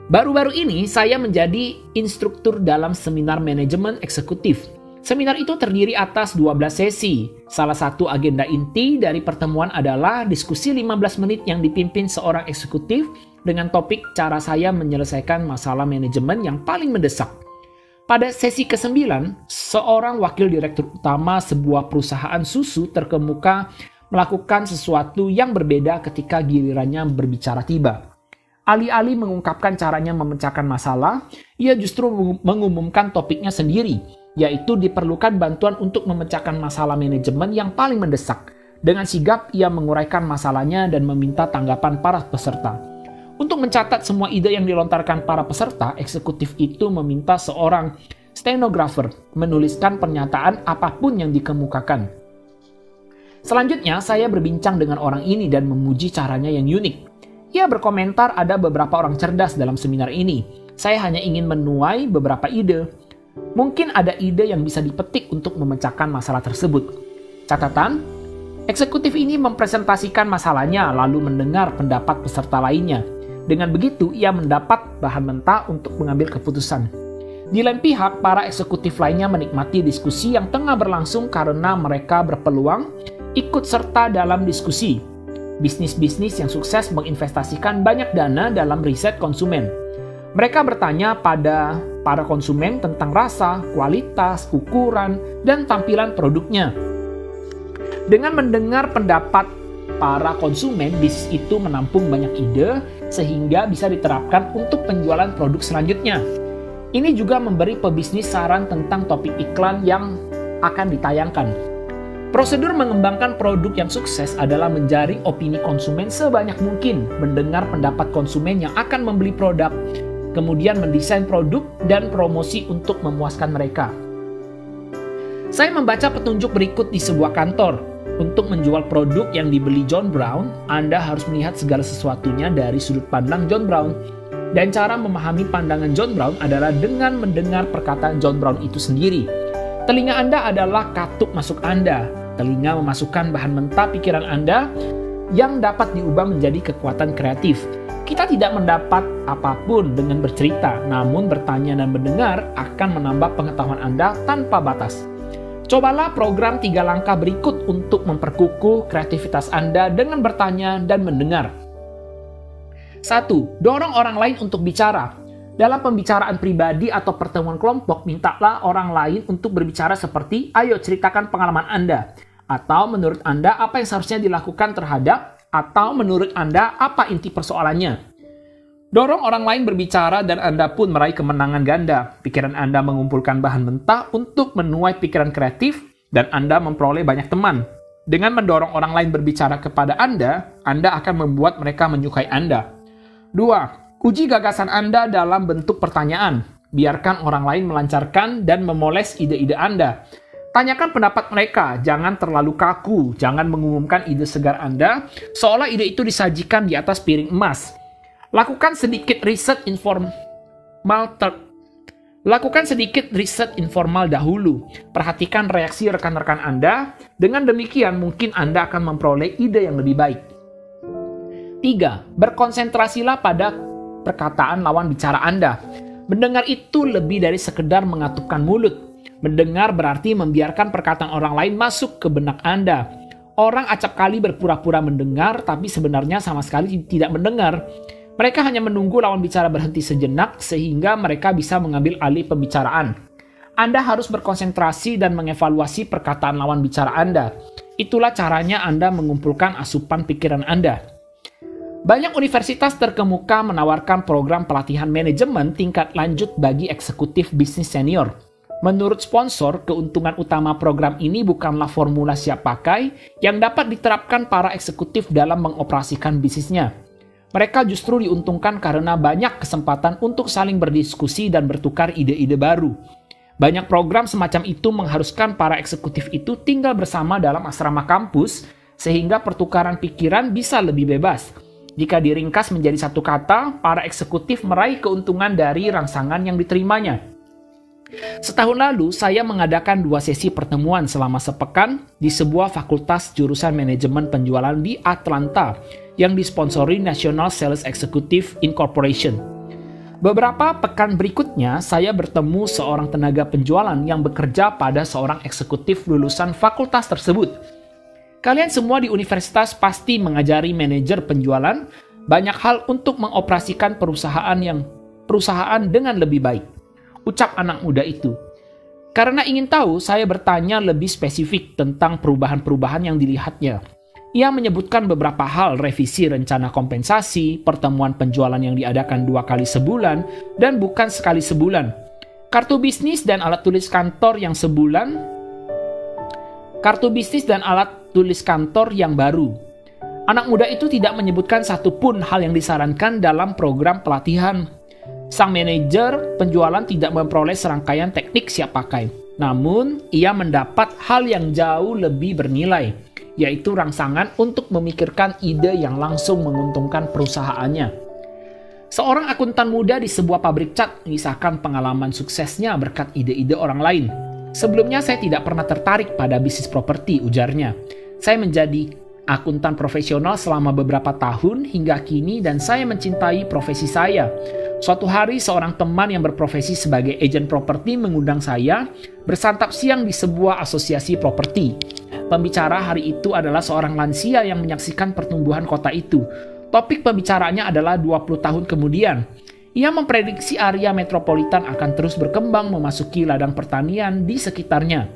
Baru-baru ini saya menjadi instruktur dalam seminar manajemen eksekutif. Seminar itu terdiri atas 12 sesi. Salah satu agenda inti dari pertemuan adalah diskusi 15 menit yang dipimpin seorang eksekutif dengan topik cara saya menyelesaikan masalah manajemen yang paling mendesak. Pada sesi ke-9, seorang wakil direktur utama sebuah perusahaan susu terkemuka melakukan sesuatu yang berbeda ketika gilirannya berbicara tiba. Alih-alih mengungkapkan caranya memecahkan masalah, ia justru mengumumkan topiknya sendiri, yaitu diperlukan bantuan untuk memecahkan masalah manajemen yang paling mendesak. Dengan sigap, ia menguraikan masalahnya dan meminta tanggapan para peserta. Untuk mencatat semua ide yang dilontarkan para peserta, eksekutif itu meminta seorang stenografer menuliskan pernyataan apapun yang dikemukakan. Selanjutnya, saya berbincang dengan orang ini dan memuji caranya yang unik. Ia berkomentar ada beberapa orang cerdas dalam seminar ini. Saya hanya ingin menuai beberapa ide. Mungkin ada ide yang bisa dipetik untuk memecahkan masalah tersebut. Catatan, eksekutif ini mempresentasikan masalahnya lalu mendengar pendapat peserta lainnya. Dengan begitu, ia mendapat bahan mentah untuk mengambil keputusan. Di lain pihak, para eksekutif lainnya menikmati diskusi yang tengah berlangsung karena mereka berpeluang ikut serta dalam diskusi. Bisnis-bisnis yang sukses menginvestasikan banyak dana dalam riset konsumen. Mereka bertanya pada para konsumen tentang rasa, kualitas, ukuran, dan tampilan produknya. Dengan mendengar pendapat para konsumen, bisnis itu menampung banyak ide sehingga bisa diterapkan untuk penjualan produk selanjutnya. Ini juga memberi pebisnis saran tentang topik iklan yang akan ditayangkan. Prosedur mengembangkan produk yang sukses adalah menjaring opini konsumen sebanyak mungkin, mendengar pendapat konsumen yang akan membeli produk, kemudian mendesain produk dan promosi untuk memuaskan mereka. Saya membaca petunjuk berikut di sebuah kantor. Untuk menjual produk yang dibeli John Brown, Anda harus melihat segala sesuatunya dari sudut pandang John Brown. Dan cara memahami pandangan John Brown adalah dengan mendengar perkataan John Brown itu sendiri. Telinga Anda adalah katup masuk Anda. Telinga memasukkan bahan mentah pikiran Anda yang dapat diubah menjadi kekuatan kreatif. Kita tidak mendapat apapun dengan bercerita, namun bertanya dan mendengar akan menambah pengetahuan Anda tanpa batas. Cobalah program 3 langkah berikut untuk memperkukuh kreativitas Anda dengan bertanya dan mendengar. 1. Dorong orang lain untuk bicara. Dalam pembicaraan pribadi atau pertemuan kelompok, mintalah orang lain untuk berbicara seperti, ayo ceritakan pengalaman Anda. Atau menurut Anda apa yang seharusnya dilakukan terhadap, atau menurut Anda apa inti persoalannya. Dorong orang lain berbicara dan Anda pun meraih kemenangan ganda. Pikiran Anda mengumpulkan bahan mentah untuk menuai pikiran kreatif dan Anda memperoleh banyak teman. Dengan mendorong orang lain berbicara kepada Anda akan membuat mereka menyukai Anda. 2. Uji gagasan Anda dalam bentuk pertanyaan. Biarkan orang lain melancarkan dan memoles ide-ide Anda. Tanyakan pendapat mereka, jangan terlalu kaku, jangan mengumumkan ide segar Anda seolah ide itu disajikan di atas piring emas. Lakukan sedikit riset informal dahulu. Perhatikan reaksi rekan-rekan Anda. Dengan demikian, mungkin Anda akan memperoleh ide yang lebih baik. 3. Berkonsentrasilah pada perkataan lawan bicara Anda. Mendengar itu lebih dari sekedar mengatupkan mulut. Mendengar berarti membiarkan perkataan orang lain masuk ke benak Anda. Orang acap kali berpura-pura mendengar, tapi sebenarnya sama sekali tidak mendengar. Mereka hanya menunggu lawan bicara berhenti sejenak sehingga mereka bisa mengambil alih pembicaraan. Anda harus berkonsentrasi dan mengevaluasi perkataan lawan bicara Anda. Itulah caranya Anda mengumpulkan asupan pikiran Anda. Banyak universitas terkemuka menawarkan program pelatihan manajemen tingkat lanjut bagi eksekutif bisnis senior. Menurut sponsor, keuntungan utama program ini bukanlah formula siap pakai yang dapat diterapkan para eksekutif dalam mengoperasikan bisnisnya. Mereka justru diuntungkan karena banyak kesempatan untuk saling berdiskusi dan bertukar ide-ide baru. Banyak program semacam itu mengharuskan para eksekutif itu tinggal bersama dalam asrama kampus, sehingga pertukaran pikiran bisa lebih bebas. Jika diringkas menjadi satu kata, para eksekutif meraih keuntungan dari rangsangan yang diterimanya. Setahun lalu, saya mengadakan 2 sesi pertemuan selama sepekan di sebuah fakultas jurusan manajemen penjualan di Atlanta yang disponsori National Sales Executive Incorporation. Beberapa pekan berikutnya, saya bertemu seorang tenaga penjualan yang bekerja pada seorang eksekutif lulusan fakultas tersebut. Kalian semua di universitas pasti mengajari manajer penjualan banyak hal untuk mengoperasikan perusahaan dengan lebih baik, ucap anak muda itu. Karena ingin tahu, saya bertanya lebih spesifik tentang perubahan-perubahan yang dilihatnya. Ia menyebutkan beberapa hal, revisi rencana kompensasi, pertemuan penjualan yang diadakan 2 kali sebulan, dan bukan sekali sebulan. Kartu bisnis dan alat tulis kantor yang baru. Anak muda itu tidak menyebutkan satupun hal yang disarankan dalam program pelatihan. Sang manajer penjualan tidak memperoleh serangkaian teknik siap pakai. Namun, ia mendapat hal yang jauh lebih bernilai, yaitu rangsangan untuk memikirkan ide yang langsung menguntungkan perusahaannya. Seorang akuntan muda di sebuah pabrik cat mengisahkan pengalaman suksesnya berkat ide-ide orang lain. Sebelumnya saya tidak pernah tertarik pada bisnis properti, ujarnya. Saya menjadi akuntan profesional selama beberapa tahun hingga kini dan saya mencintai profesi saya. Suatu hari seorang teman yang berprofesi sebagai agen properti mengundang saya bersantap siang di sebuah asosiasi properti. Pembicara hari itu adalah seorang lansia yang menyaksikan pertumbuhan kota itu. Topik pembicaranya adalah 20 tahun kemudian. Ia memprediksi area metropolitan akan terus berkembang memasuki ladang pertanian di sekitarnya.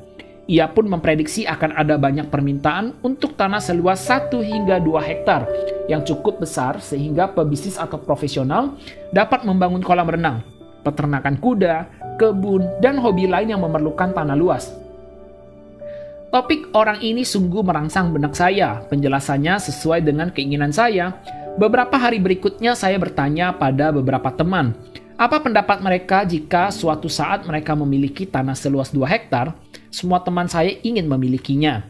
Ia pun memprediksi akan ada banyak permintaan untuk tanah seluas 1 hingga 2 hektar yang cukup besar sehingga pebisnis atau profesional dapat membangun kolam renang, peternakan kuda, kebun, dan hobi lain yang memerlukan tanah luas. Topik orang ini sungguh merangsang benak saya. Penjelasannya sesuai dengan keinginan saya. Beberapa hari berikutnya saya bertanya pada beberapa teman, apa pendapat mereka jika suatu saat mereka memiliki tanah seluas 2 hektar? Semua teman saya ingin memilikinya.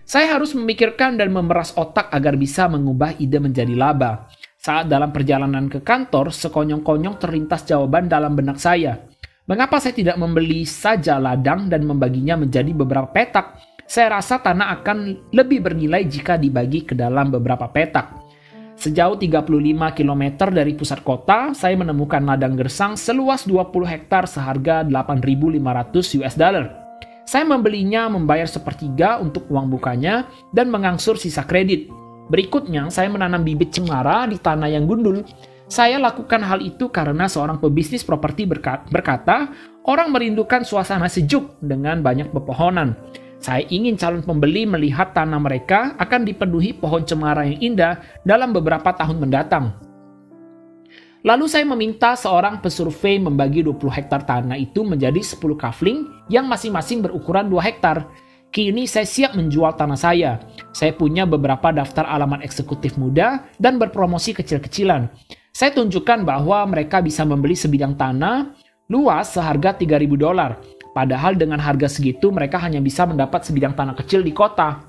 Saya harus memikirkan dan memeras otak agar bisa mengubah ide menjadi laba. Saat dalam perjalanan ke kantor, sekonyong-konyong terlintas jawaban dalam benak saya. Mengapa saya tidak membeli saja ladang dan membaginya menjadi beberapa petak? Saya rasa tanah akan lebih bernilai jika dibagi ke dalam beberapa petak. Sejauh 35 km dari pusat kota, saya menemukan ladang gersang seluas 20 hektar seharga $8.500. Saya membelinya, membayar 1/3 untuk uang bukanya, dan mengangsur sisa kredit. Berikutnya, saya menanam bibit cemara di tanah yang gundul. Saya lakukan hal itu karena seorang pebisnis properti berkata, orang merindukan suasana sejuk dengan banyak pepohonan. Saya ingin calon pembeli melihat tanah mereka akan dipenuhi pohon cemara yang indah dalam beberapa tahun mendatang. Lalu saya meminta seorang pesurvei membagi 20 hektar tanah itu menjadi 10 kafling yang masing-masing berukuran 2 hektar. Kini saya siap menjual tanah saya. Saya punya beberapa daftar alamat eksekutif muda dan berpromosi kecil-kecilan. Saya tunjukkan bahwa mereka bisa membeli sebidang tanah luas seharga $3.000. Padahal dengan harga segitu mereka hanya bisa mendapat sebidang tanah kecil di kota.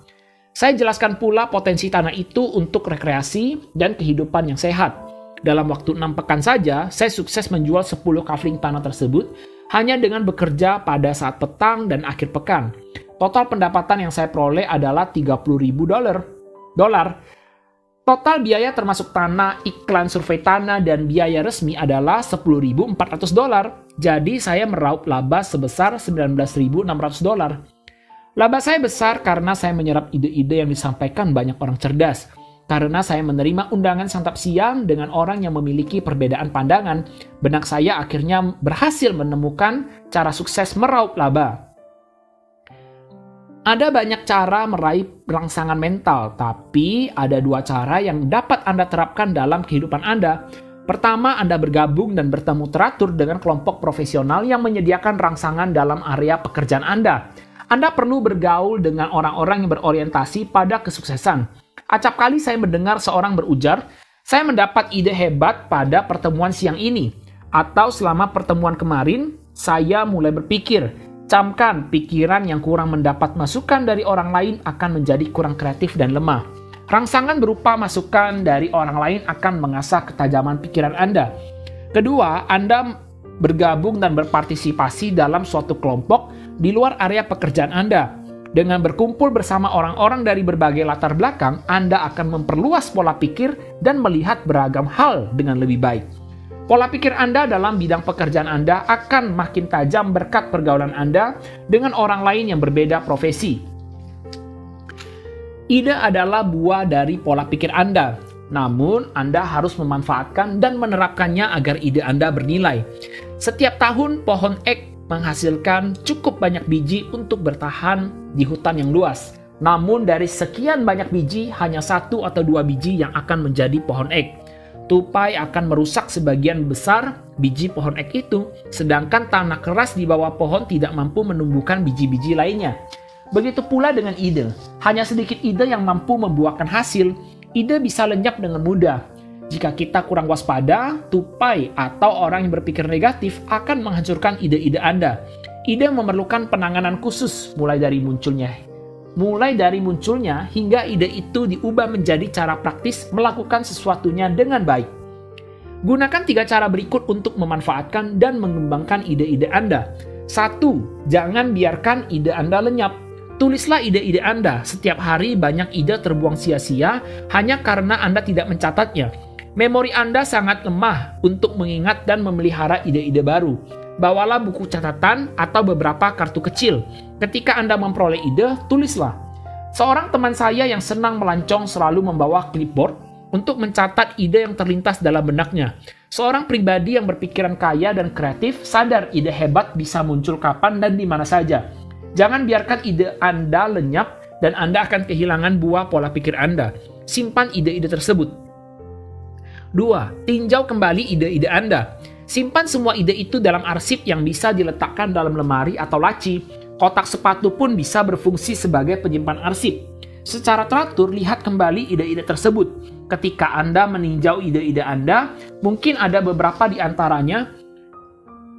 Saya jelaskan pula potensi tanah itu untuk rekreasi dan kehidupan yang sehat. Dalam waktu 6 pekan saja, saya sukses menjual 10 kafling tanah tersebut hanya dengan bekerja pada saat petang dan akhir pekan. Total pendapatan yang saya peroleh adalah $30.000. Total biaya termasuk tanah, iklan survei tanah, dan biaya resmi adalah $10.400. Jadi saya meraup laba sebesar $19.600. Laba saya besar karena saya menyerap ide-ide yang disampaikan banyak orang cerdas. Karena saya menerima undangan santap siang dengan orang yang memiliki perbedaan pandangan, benak saya akhirnya berhasil menemukan cara sukses meraup laba. Ada banyak cara meraih rangsangan mental, tapi ada 2 cara yang dapat Anda terapkan dalam kehidupan Anda. Pertama, Anda bergabung dan bertemu teratur dengan kelompok profesional yang menyediakan rangsangan dalam area pekerjaan Anda. Anda perlu bergaul dengan orang-orang yang berorientasi pada kesuksesan. Acap kali saya mendengar seorang berujar, Saya mendapat ide hebat pada pertemuan siang ini, atau selama pertemuan kemarin, saya mulai berpikir, camkan pikiran yang kurang mendapat masukan dari orang lain akan menjadi kurang kreatif dan lemah. Rangsangan berupa masukan dari orang lain akan mengasah ketajaman pikiran Anda. Kedua, Anda bergabung dan berpartisipasi dalam suatu kelompok di luar area pekerjaan Anda. Dengan berkumpul bersama orang-orang dari berbagai latar belakang, Anda akan memperluas pola pikir dan melihat beragam hal dengan lebih baik. Pola pikir Anda dalam bidang pekerjaan Anda akan makin tajam berkat pergaulan Anda dengan orang lain yang berbeda profesi. Ide adalah buah dari pola pikir Anda, namun Anda harus memanfaatkan dan menerapkannya agar ide Anda bernilai. Setiap tahun, pohon ek menghasilkan cukup banyak biji untuk bertahan di hutan yang luas. Namun dari sekian banyak biji, hanya 1 atau 2 biji yang akan menjadi pohon ek. Tupai akan merusak sebagian besar biji pohon ek itu, sedangkan tanah keras di bawah pohon tidak mampu menumbuhkan biji-biji lainnya. Begitu pula dengan ide. Hanya sedikit ide yang mampu membuahkan hasil. Ide bisa lenyap dengan mudah. Jika kita kurang waspada, tupai atau orang yang berpikir negatif akan menghancurkan ide-ide Anda. Ide memerlukan penanganan khusus mulai dari munculnya hingga ide itu diubah menjadi cara praktis melakukan sesuatunya dengan baik. Gunakan 3 cara berikut untuk memanfaatkan dan mengembangkan ide-ide Anda. 1. Jangan biarkan ide Anda lenyap. Tulislah ide-ide Anda. Setiap hari banyak ide terbuang sia-sia hanya karena Anda tidak mencatatnya. Memori Anda sangat lemah untuk mengingat dan memelihara ide-ide baru. Bawalah buku catatan atau beberapa kartu kecil. Ketika Anda memperoleh ide, tulislah. Seorang teman saya yang senang melancong selalu membawa clipboard untuk mencatat ide yang terlintas dalam benaknya. Seorang pribadi yang berpikiran kaya dan kreatif sadar ide hebat bisa muncul kapan dan di mana saja. Jangan biarkan ide Anda lenyap dan Anda akan kehilangan buah pola pikir Anda. Simpan ide-ide tersebut. 2. Tinjau kembali ide-ide Anda. Simpan semua ide itu dalam arsip yang bisa diletakkan dalam lemari atau laci. Kotak sepatu pun bisa berfungsi sebagai penyimpan arsip. Secara teratur, lihat kembali ide-ide tersebut. Ketika Anda meninjau ide-ide Anda, mungkin ada beberapa di antaranya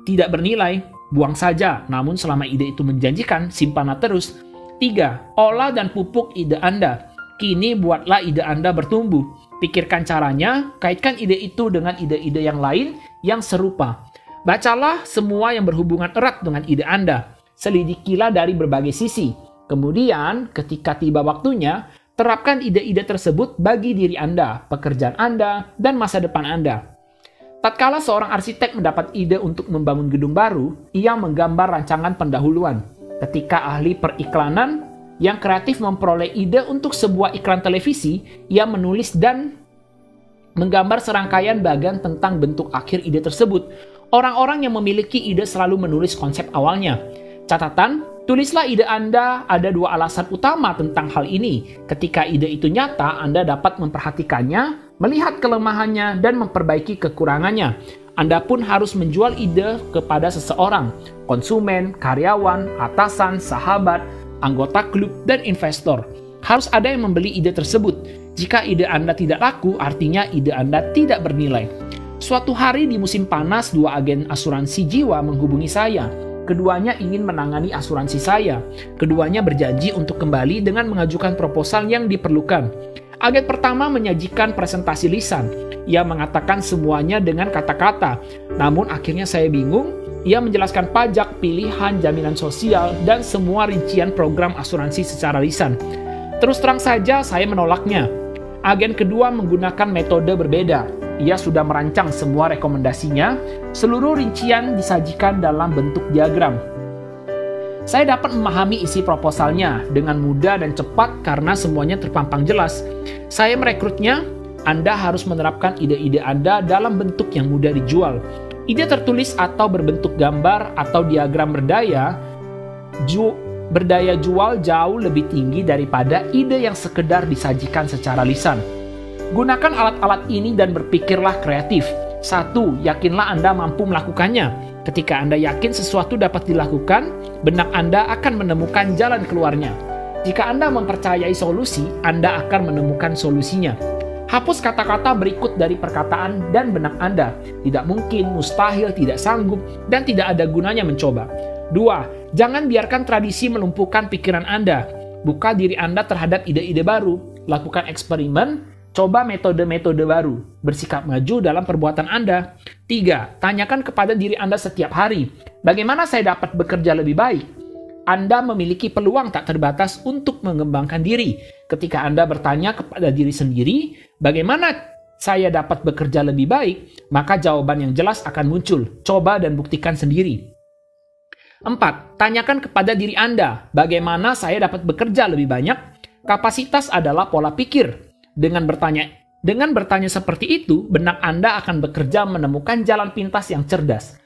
tidak bernilai. Buang saja, namun selama ide itu menjanjikan, simpanlah terus. 3. Olah dan pupuk ide Anda. Kini buatlah ide Anda bertumbuh. Pikirkan caranya, kaitkan ide itu dengan ide-ide yang lain yang serupa. Bacalah semua yang berhubungan erat dengan ide Anda. Selidikilah dari berbagai sisi. Kemudian, ketika tiba waktunya, terapkan ide-ide tersebut bagi diri Anda, pekerjaan Anda, dan masa depan Anda. Tatkala seorang arsitek mendapat ide untuk membangun gedung baru, ia menggambar rancangan pendahuluan. Ketika ahli periklanan yang kreatif memperoleh ide untuk sebuah iklan televisi, ia menulis dan menggambar serangkaian bagian tentang bentuk akhir ide tersebut. Orang-orang yang memiliki ide selalu menulis konsep awalnya. Catatan, tulislah ide Anda. Ada 2 alasan utama tentang hal ini. Ketika ide itu nyata, Anda dapat memperhatikannya, melihat kelemahannya, dan memperbaiki kekurangannya. Anda pun harus menjual ide kepada seseorang, konsumen, karyawan, atasan, sahabat, anggota klub, dan investor. Harus ada yang membeli ide tersebut. Jika ide Anda tidak laku, artinya ide Anda tidak bernilai. Suatu hari di musim panas, 2 agen asuransi jiwa menghubungi saya. Keduanya ingin menangani asuransi saya. Keduanya berjanji untuk kembali dengan mengajukan proposal yang diperlukan. Agen pertama menyajikan presentasi lisan. Ia mengatakan semuanya dengan kata-kata. Namun akhirnya saya bingung. Ia menjelaskan pajak, pilihan, jaminan sosial, dan semua rincian program asuransi secara lisan. Terus terang saja saya menolaknya. Agen kedua menggunakan metode berbeda. Ia sudah merancang semua rekomendasinya. Seluruh rincian disajikan dalam bentuk diagram. Saya dapat memahami isi proposalnya dengan mudah dan cepat karena semuanya terpampang jelas. Saya merekrutnya. Anda harus menerapkan ide-ide Anda dalam bentuk yang mudah dijual. Ide tertulis atau berbentuk gambar atau diagram berdaya jual jauh lebih tinggi daripada ide yang sekedar disajikan secara lisan. Gunakan alat-alat ini dan berpikirlah kreatif. 1. Yakinlah Anda mampu melakukannya. Ketika Anda yakin sesuatu dapat dilakukan, benak Anda akan menemukan jalan keluarnya. Jika Anda mempercayai solusi, Anda akan menemukan solusinya. Hapus kata-kata berikut dari perkataan dan benak Anda. Tidak mungkin, mustahil, tidak sanggup, dan tidak ada gunanya mencoba. 2. Jangan biarkan tradisi melumpuhkan pikiran Anda. Buka diri Anda terhadap ide-ide baru. Lakukan eksperimen, coba metode-metode baru. Bersikap maju dalam perbuatan Anda. 3. Tanyakan kepada diri Anda setiap hari, bagaimana saya dapat bekerja lebih baik? Anda memiliki peluang tak terbatas untuk mengembangkan diri. Ketika Anda bertanya kepada diri sendiri, bagaimana saya dapat bekerja lebih baik? Maka jawaban yang jelas akan muncul. Coba dan buktikan sendiri. 4. Tanyakan kepada diri Anda, bagaimana saya dapat bekerja lebih banyak? Kapasitas adalah pola pikir. Dengan bertanya seperti itu, benak Anda akan bekerja menemukan jalan pintas yang cerdas.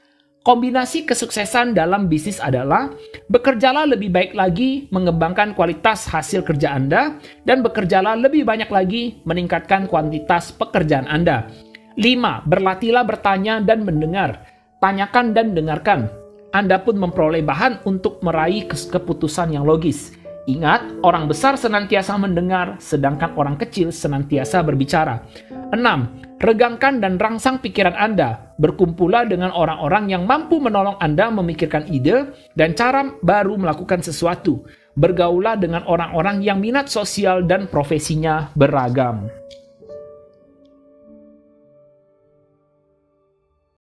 Kombinasi kesuksesan dalam bisnis adalah bekerjalah lebih baik lagi mengembangkan kualitas hasil kerja Anda dan bekerjalah lebih banyak lagi meningkatkan kuantitas pekerjaan Anda. 5. Berlatihlah bertanya dan mendengar. Tanyakan dan dengarkan. Anda pun memperoleh bahan untuk meraih keputusan yang logis. Ingat, orang besar senantiasa mendengar, sedangkan orang kecil senantiasa berbicara. 6. Regangkan dan rangsang pikiran Anda. Berkumpullah dengan orang-orang yang mampu menolong Anda memikirkan ide dan cara baru melakukan sesuatu. Bergaullah dengan orang-orang yang minat sosial dan profesinya beragam.